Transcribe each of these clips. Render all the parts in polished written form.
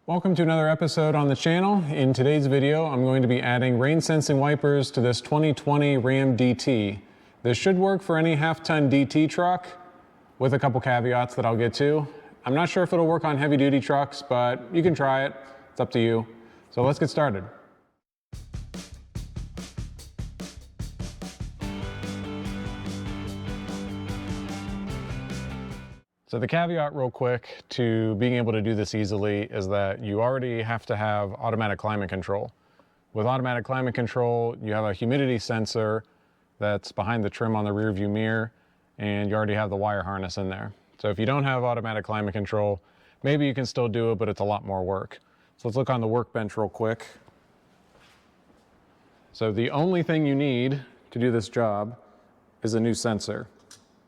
Welcome to another episode on the channel. In today's video, I'm going to be adding rain sensing wipers to this 2020 Ram DT. This should work for any half-ton DT truck with a couple caveats that I'll get to. I'm not sure if it'll work on heavy duty trucks, but you can try it. It's up to you. So let's get started. So the caveat real quick to being able to do this easily is that you already have to have automatic climate control. With automatic climate control, you have a humidity sensor that's behind the trim on the rear view mirror, and you already have the wire harness in there. So if you don't have automatic climate control, maybe you can still do it, but it's a lot more work. So let's look on the workbench real quick. So the only thing you need to do this job is a new sensor.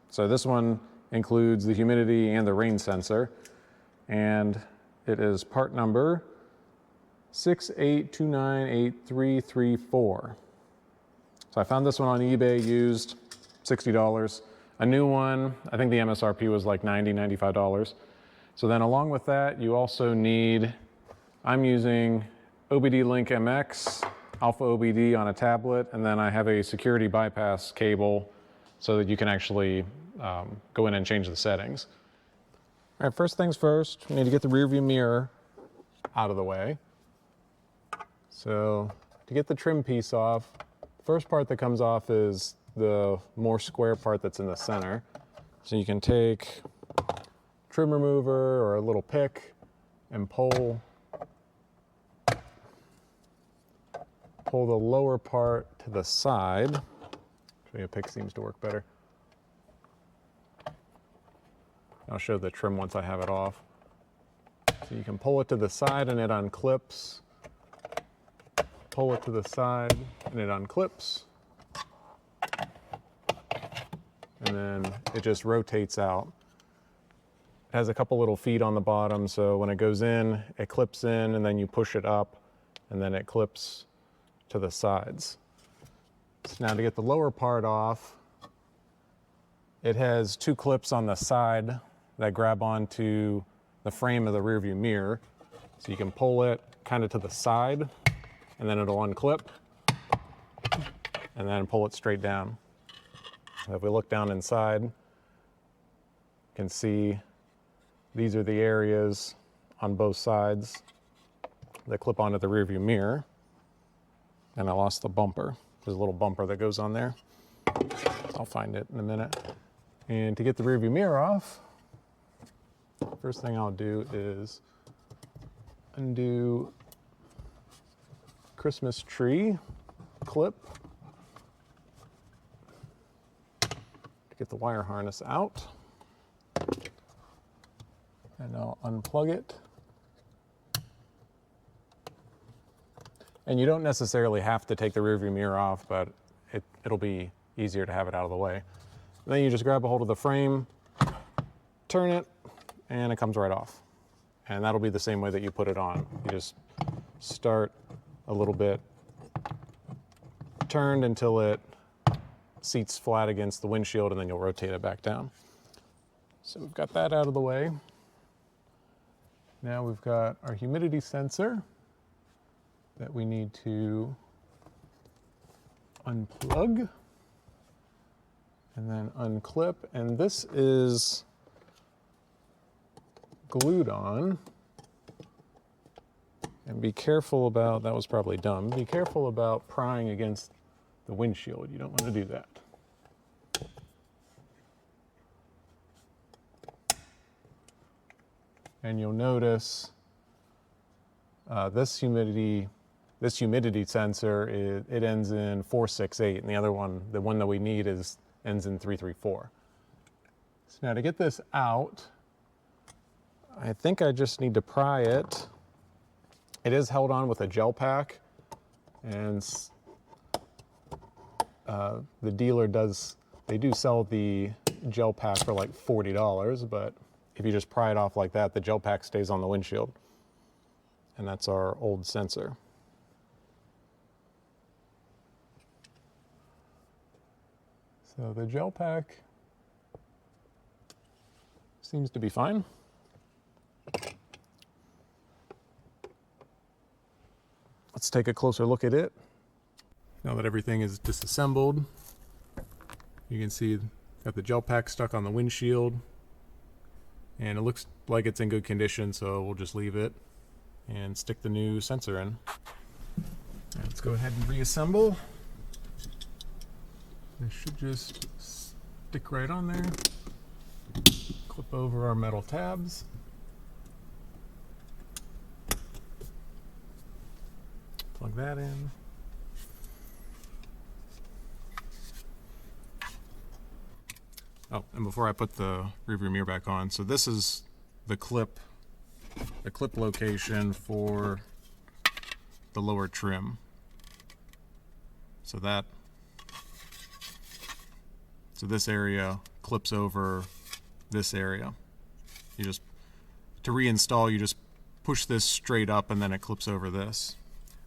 So this one includes the humidity and the rain sensor, and it is part number 682983334. So I found this one on eBay used, $60. A new one, I think the MSRP was like $90, $95. So then along with that, you also need, I'm using OBD Link MX, AlfaOBD on a tablet, and then I have a security bypass cable so that you can actually go in and change the settings. All right, first things first, we need to get the rear view mirror out of the way. So to get the trim piece off, the first part that comes off is the more square part that's in the center. So you can take trim remover or a little pick and pull the lower part to the side. Actually, a pick seems to work better. I'll show the trim once I have it off. So you can pull it to the side and it unclips. Pull it to the side and it unclips. And then it just rotates out. It has a couple little feet on the bottom, so when it goes in, it clips in, and then you push it up, and then it clips to the sides. So now to get the lower part off, it has two clips on the side that grab onto the frame of the rear view mirror. So you can pull it kind of to the side, and then it'll unclip, and then pull it straight down. If we look down inside, you can see these are the areas on both sides that clip onto the rear view mirror. And I lost the bumper. There's a little bumper that goes on there. I'll find it in a minute. And to get the rear view mirror off, first thing I'll do is undo Christmas tree clip to get the wire harness out. And I'll unplug it. And you don't necessarily have to take the rear view mirror off, but it'll be easier to have it out of the way. And then you just grab a hold of the frame, turn it, and it comes right off. And that'll be the same way that you put it on. You just start a little bit turned until it seats flat against the windshield, and then you'll rotate it back down. So we've got that out of the way. Now we've got our humidity sensor that we need to unplug and then unclip, and this is glued on. And be careful about, that was probably dumb, be careful about prying against the windshield. You don't want to do that. And you'll notice this humidity sensor, it ends in 468, and the other one, the one that we need, ends in 334. So now to get this out, I think I just need to pry it. It is held on with a gel pack, and the dealer they do sell the gel pack for like $40, but if you just pry it off like that, the gel pack stays on the windshield. And that's our old sensor. So the gel pack seems to be fine. let's take a closer look at it. Now that everything is disassembled, you can see got the gel pack stuck on the windshield, and it looks like it's in good condition, so we'll just leave it and stick the new sensor in. Let's go ahead and reassemble. It should just stick right on there. Clip over our metal tabs. Plug that in. Oh, and before I put the rearview mirror back on, so this is the clip location for the lower trim. So this area clips over this area. You just, to reinstall, you just push this straight up and then it clips over this.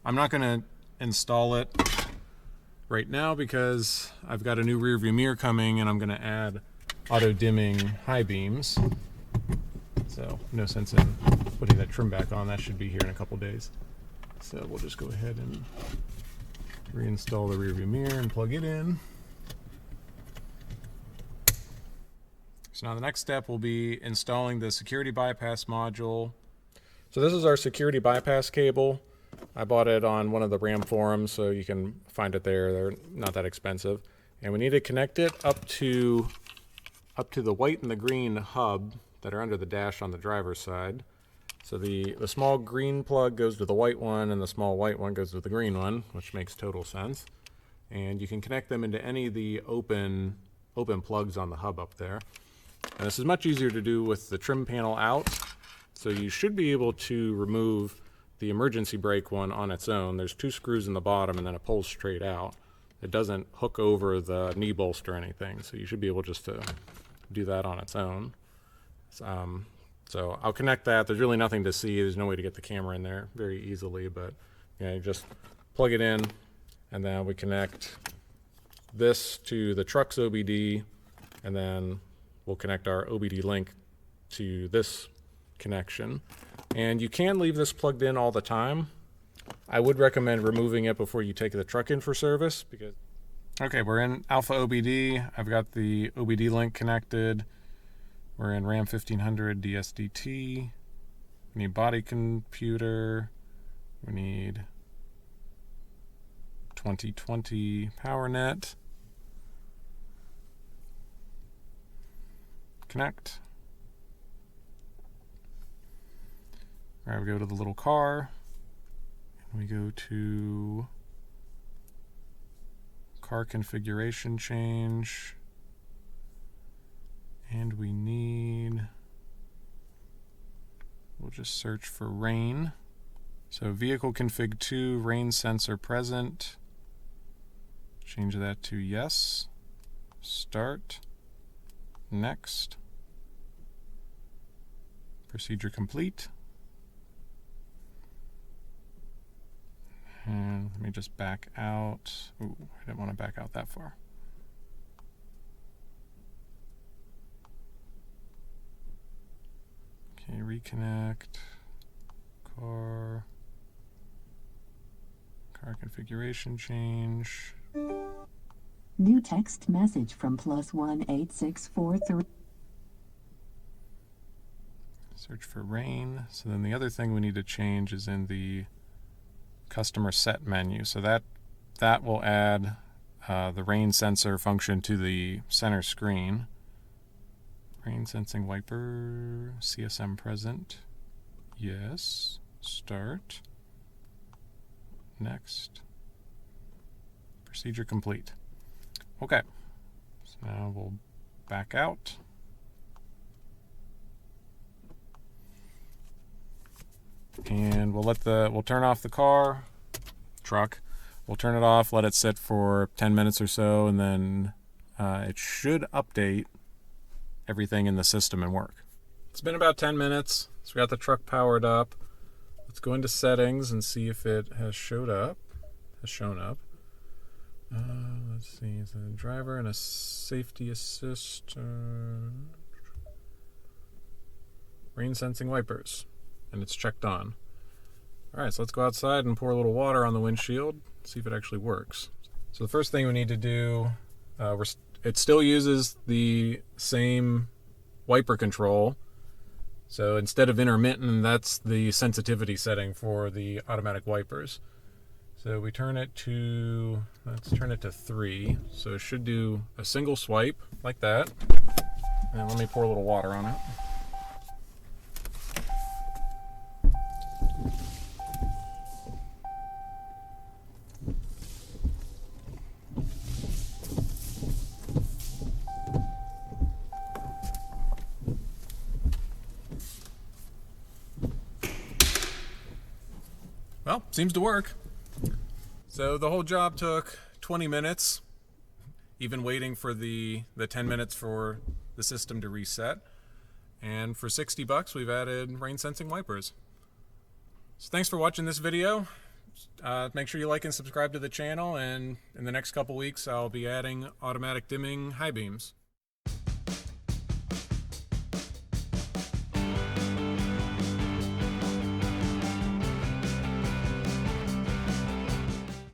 I'm not going to install it right now because I've got a new rear view mirror coming and I'm going to add auto dimming high beams. So no sense in putting that trim back on. That should be here in a couple days. So we'll just go ahead and reinstall the rear view mirror and plug it in. So now the next step will be installing the security bypass module. So this is our security bypass cable. I bought it on one of the RAM forums, so you can find it there. They're not that expensive. And we need to connect it up to the white and the green hub that are under the dash on the driver's side. So the small green plug goes to the white one and the small white one goes to the green one, which makes total sense. And you can connect them into any of the open plugs on the hub up there. And this is much easier to do with the trim panel out. So you should be able to remove the emergency brake one on its own. There's 2 screws in the bottom and then it pulls straight out. It doesn't hook over the knee bolster or anything. So you should be able just to do that on its own. So I'll connect that. There's really nothing to see. There's no way to get the camera in there very easily, but you just plug it in and then we connect this to the truck's OBD, and then we'll connect our OBD link to this connection. And you can leave this plugged in all the time. I would recommend removing it before you take the truck in for service because... Okay, we're in AlfaOBD. I've got the OBD link connected. We're in RAM 1500 DSDT. We need body computer. We need 2020 PowerNet. Connect. All right, we go to the little car. And we go to car configuration change. And we need, we'll just search for rain. So vehicle config 2, rain sensor present. Change that to yes. Start. Next. Procedure complete. And let me just back out. Ooh, I didn't want to back out that far. Okay, reconnect. Car configuration change. New text message from +18643. Search for rain. So then the other thing we need to change is in the customer set menu. So that will add the rain sensor function to the center screen. Rain sensing wiper, CSM present. Yes. Start. Next. Procedure complete. Okay. So now we'll back out. And we'll turn off the truck. We'll turn it off, let it sit for 10 minutes or so, and then it should update everything in the system and work. It's been about 10 minutes, so we got the truck powered up. Let's go into settings and see if it has shown up. Let's see, it's a driver and a safety assist. Rain sensing wipers, and it's checked on. All right, so let's go outside and pour a little water on the windshield, see if it actually works. So the first thing we need to do, it still uses the same wiper control. So instead of intermittent, that's the sensitivity setting for the automatic wipers. So we turn it to, let's turn it to 3. So it should do a single swipe like that. And let me pour a little water on it. Well, seems to work. So the whole job took 20 minutes, even waiting for the 10 minutes for the system to reset. And for $60, we've added rain sensing wipers. So thanks for watching this video. Make sure you like and subscribe to the channel, and in the next couple weeks I'll be adding automatic dimming high beams.